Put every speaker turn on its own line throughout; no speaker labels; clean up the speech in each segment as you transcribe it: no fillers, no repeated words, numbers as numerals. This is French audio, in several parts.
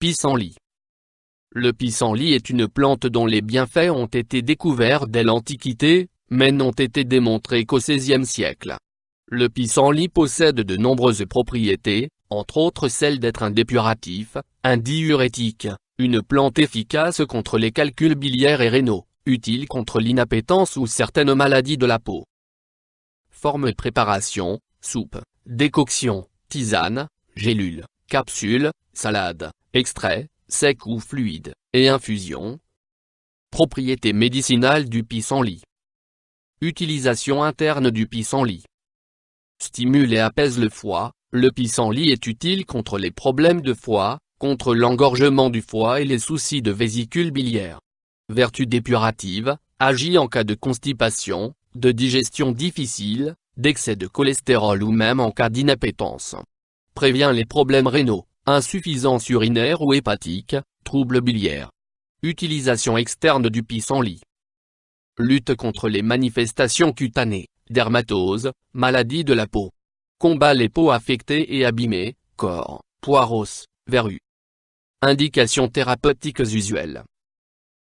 Pissenlit. Le pissenlit est une plante dont les bienfaits ont été découverts dès l'Antiquité, mais n'ont été démontrés qu'au XVIe siècle. Le pissenlit possède de nombreuses propriétés, entre autres celle d'être un dépuratif, un diurétique, une plante efficace contre les calculs biliaires et rénaux, utile contre l'inappétence ou certaines maladies de la peau. Forme et préparation: soupe, décoction, tisane, gélule, capsule, salade, extrait, sec ou fluide, et infusion. Propriétés médicinales du pissenlit. Utilisation interne du pissenlit. Stimule et apaise le foie. Le pissenlit est utile contre les problèmes de foie, contre l'engorgement du foie et les soucis de vésicule biliaire. Vertu dépurative: agit en cas de constipation, de digestion difficile, d'excès de cholestérol ou même en cas d'inappétence. Prévient les problèmes rénaux, insuffisance urinaire ou hépatique, troubles biliaires. Utilisation externe du pissenlit. Lutte contre les manifestations cutanées, dermatose, maladies de la peau. Combat les peaux affectées et abîmées, corps, poiros, verrues. Indications thérapeutiques usuelles.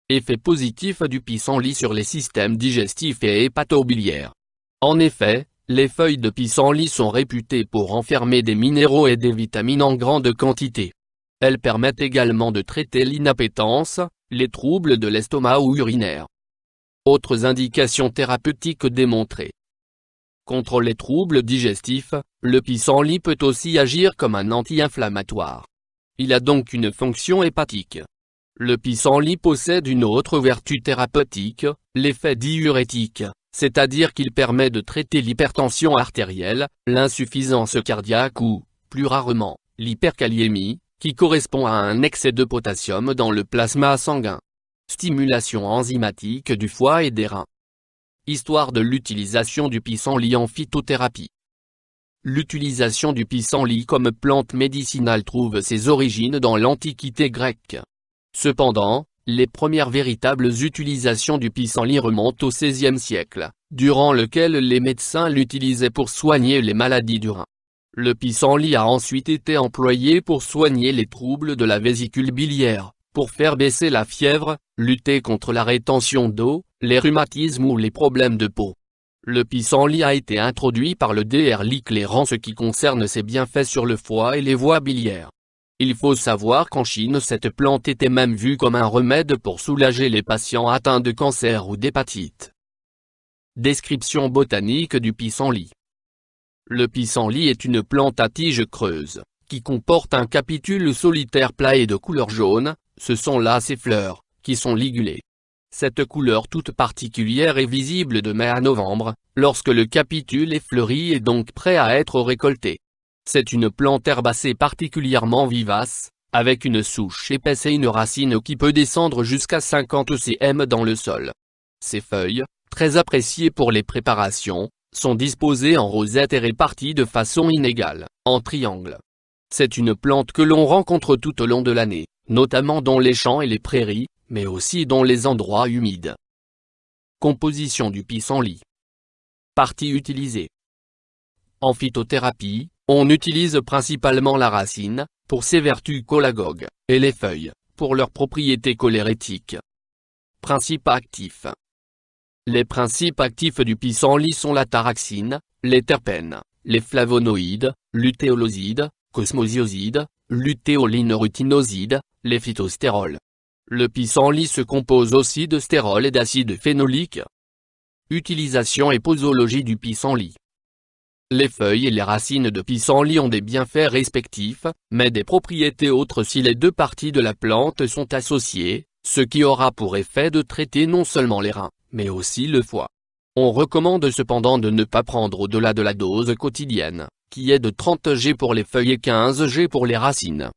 Effet positif du pissenlit sur les systèmes digestifs et hépatobiliaires. En effet, les feuilles de pissenlit sont réputées pour renfermer des minéraux et des vitamines en grande quantité. Elles permettent également de traiter l'inappétence, les troubles de l'estomac ou urinaires. Autres indications thérapeutiques démontrées. Contre les troubles digestifs, le pissenlit peut aussi agir comme un anti-inflammatoire. Il a donc une fonction hépatique. Le pissenlit possède une autre vertu thérapeutique, l'effet diurétique, c'est-à-dire qu'il permet de traiter l'hypertension artérielle, l'insuffisance cardiaque ou, plus rarement, l'hyperkaliémie, qui correspond à un excès de potassium dans le plasma sanguin. Stimulation enzymatique du foie et des reins. Histoire de l'utilisation du pissenlit en phytothérapie. L'utilisation du pissenlit comme plante médicinale trouve ses origines dans l'Antiquité grecque. Cependant, les premières véritables utilisations du pissenlit remontent au XVIe siècle, durant lequel les médecins l'utilisaient pour soigner les maladies du rein. Le pissenlit a ensuite été employé pour soigner les troubles de la vésicule biliaire, pour faire baisser la fièvre, lutter contre la rétention d'eau, les rhumatismes ou les problèmes de peau. Le pissenlit a été introduit par le Dr Lickler en ce qui concerne ses bienfaits sur le foie et les voies biliaires. Il faut savoir qu'en Chine cette plante était même vue comme un remède pour soulager les patients atteints de cancer ou d'hépatite. Description botanique du pissenlit. Le pissenlit est une plante à tige creuse, qui comporte un capitule solitaire plat et de couleur jaune. Ce sont là ses fleurs, qui sont ligulées. Cette couleur toute particulière est visible de mai à novembre, lorsque le capitule est fleuri et donc prêt à être récolté. C'est une plante herbacée particulièrement vivace, avec une souche épaisse et une racine qui peut descendre jusqu'à 50 cm dans le sol. Ses feuilles, très appréciées pour les préparations, sont disposées en rosette et réparties de façon inégale, en triangle. C'est une plante que l'on rencontre tout au long de l'année, notamment dans les champs et les prairies, mais aussi dans les endroits humides. Composition du pissenlit. Parties utilisées. En phytothérapie, on utilise principalement la racine, pour ses vertus cholagogues, et les feuilles, pour leurs propriétés cholérétiques. Principes actifs. Les principes actifs du pissenlit sont la taraxine, les terpènes, les flavonoïdes, lutéolosides, cosmosiosides, lutéolinorutinoside, les phytostérols. Le pissenlit se compose aussi de stérol et d'acide phénolique. Utilisation et posologie du pissenlit. Les feuilles et les racines de pissenlit ont des bienfaits respectifs, mais des propriétés autres si les deux parties de la plante sont associées, ce qui aura pour effet de traiter non seulement les reins, mais aussi le foie. On recommande cependant de ne pas prendre au-delà de la dose quotidienne, qui est de 30 g pour les feuilles et 15 g pour les racines.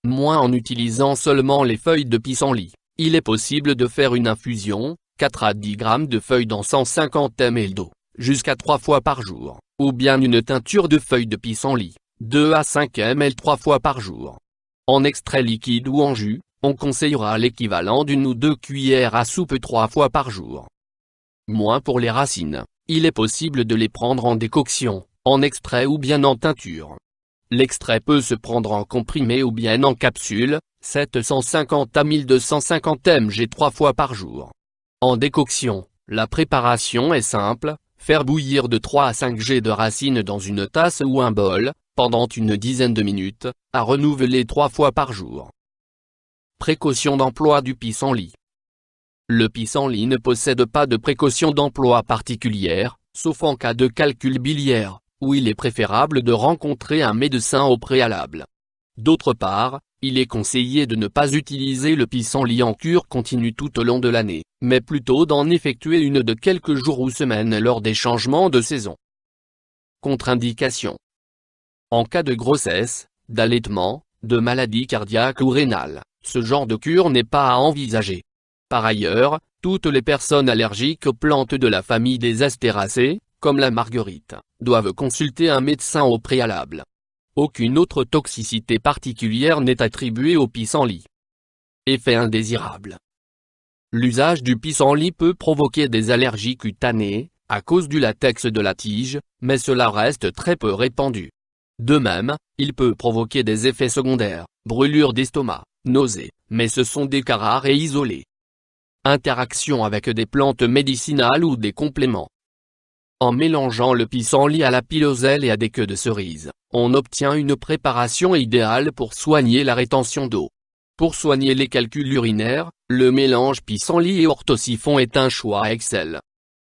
Moins en utilisant seulement les feuilles de pissenlit, il est possible de faire une infusion, 4 à 10 g de feuilles dans 150 ml d'eau, jusqu'à 3 fois par jour, ou bien une teinture de feuilles de pissenlit, 2 à 5 ml 3 fois par jour. En extrait liquide ou en jus, on conseillera l'équivalent d'une ou 2 cuillères à soupe 3 fois par jour. Moins pour les racines, il est possible de les prendre en décoction, en extrait ou bien en teinture. L'extrait peut se prendre en comprimé ou bien en capsule, 750 à 1250 mg 3 fois par jour. En décoction, la préparation est simple, faire bouillir de 3 à 5 g de racines dans une tasse ou un bol, pendant une dizaine de minutes, à renouveler 3 fois par jour. Précaution d'emploi du pissenlit. Le pissenlit ne possède pas de précaution d'emploi particulière, sauf en cas de calcul biliaire, où il est préférable de rencontrer un médecin au préalable. D'autre part, il est conseillé de ne pas utiliser le pissenlit en cure continue tout au long de l'année, mais plutôt d'en effectuer une de quelques jours ou semaines lors des changements de saison. Contre-indications. En cas de grossesse, d'allaitement, de maladie cardiaque ou rénale, ce genre de cure n'est pas à envisager. Par ailleurs, toutes les personnes allergiques aux plantes de la famille des Astéracées, comme la marguerite, doivent consulter un médecin au préalable. Aucune autre toxicité particulière n'est attribuée au pissenlit. Effet indésirable. L'usage du pissenlit peut provoquer des allergies cutanées, à cause du latex de la tige, mais cela reste très peu répandu. De même, il peut provoquer des effets secondaires, brûlures d'estomac, nausées, mais ce sont des cas rares et isolés. Interaction avec des plantes médicinales ou des compléments. En mélangeant le pissenlit à la piloselle et à des queues de cerise, on obtient une préparation idéale pour soigner la rétention d'eau. Pour soigner les calculs urinaires, le mélange pissenlit et orthosiphon est un choix excellent.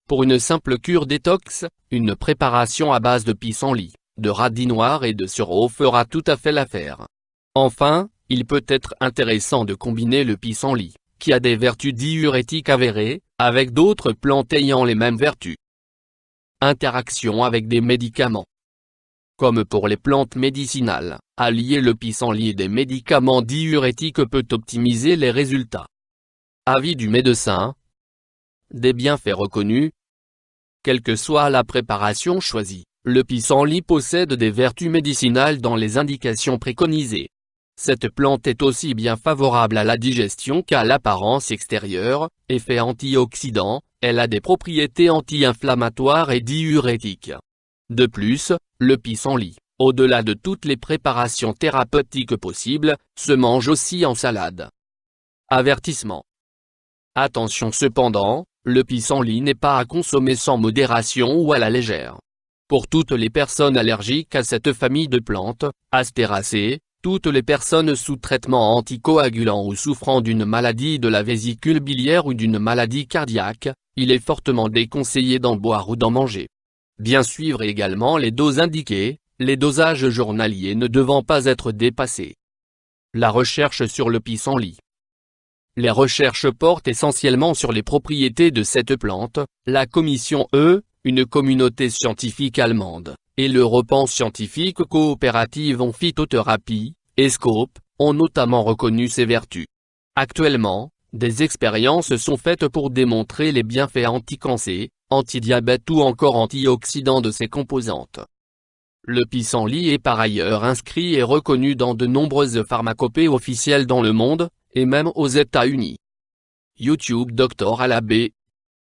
Pour une simple cure détox, une préparation à base de pissenlit, de radis noir et de sureau fera tout à fait l'affaire. Enfin, il peut être intéressant de combiner le pissenlit, qui a des vertus diurétiques avérées, avec d'autres plantes ayant les mêmes vertus. Interaction avec des médicaments. Comme pour les plantes médicinales, allier le pissenlit et des médicaments diurétiques peut optimiser les résultats. Avis du médecin. Des bienfaits reconnus. Quelle que soit la préparation choisie, le pissenlit possède des vertus médicinales dans les indications préconisées. Cette plante est aussi bien favorable à la digestion qu'à l'apparence extérieure, effet antioxydant, elle a des propriétés anti-inflammatoires et diurétiques. De plus, le pissenlit, au-delà de toutes les préparations thérapeutiques possibles, se mange aussi en salade. Avertissement. Attention cependant, le pissenlit n'est pas à consommer sans modération ou à la légère. Pour toutes les personnes allergiques à cette famille de plantes, Astéracées, toutes les personnes sous traitement anticoagulant ou souffrant d'une maladie de la vésicule biliaire ou d'une maladie cardiaque, il est fortement déconseillé d'en boire ou d'en manger. Bien suivre également les doses indiquées, les dosages journaliers ne devant pas être dépassés. La recherche sur le pissenlit. Les recherches portent essentiellement sur les propriétés de cette plante, la Commission une communauté scientifique allemande, et l'European Scientific Cooperative en phytothérapie, ESCOP, ont notamment reconnu ses vertus. Actuellement, des expériences sont faites pour démontrer les bienfaits anti-cancer, anti-diabète ou encore antioxydants de ses composantes. Le pissenlit est par ailleurs inscrit et reconnu dans de nombreuses pharmacopées officielles dans le monde, et même aux États-Unis. YouTube Dr Alabé